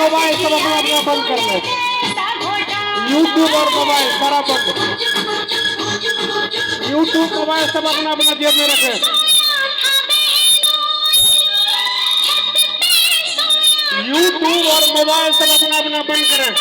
Mobile सब अपना अपना बंद कर लो। यूट्यूब और मोबाइल सारा बंद। यूट्यूब मोबाइल सब अपना अपना जेब में रखें। यूट्यूब और मोबाइल सब अपना अपना बंद करें।